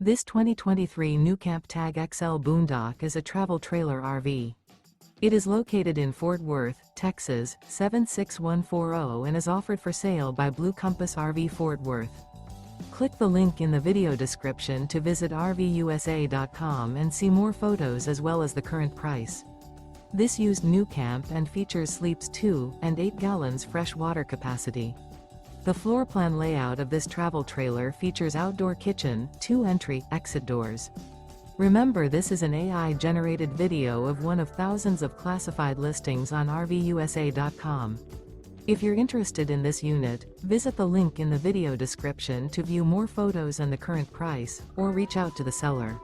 This 2023 NuCamp TAG XL Boondock is a travel trailer RV. It is located in Fort Worth, Texas, 76140 and is offered for sale by Blue Compass RV Fort Worth. Click the link in the video description to visit RVUSA.com and see more photos as well as the current price. This used NuCamp and features sleeps 2 and 8 gallons fresh water capacity. The floor plan layout of this travel trailer features outdoor kitchen, 2 entry/exit doors. Remember, this is an AI-generated video of one of thousands of classified listings on RVUSA.com. If you're interested in this unit, visit the link in the video description to view more photos and the current price, or reach out to the seller.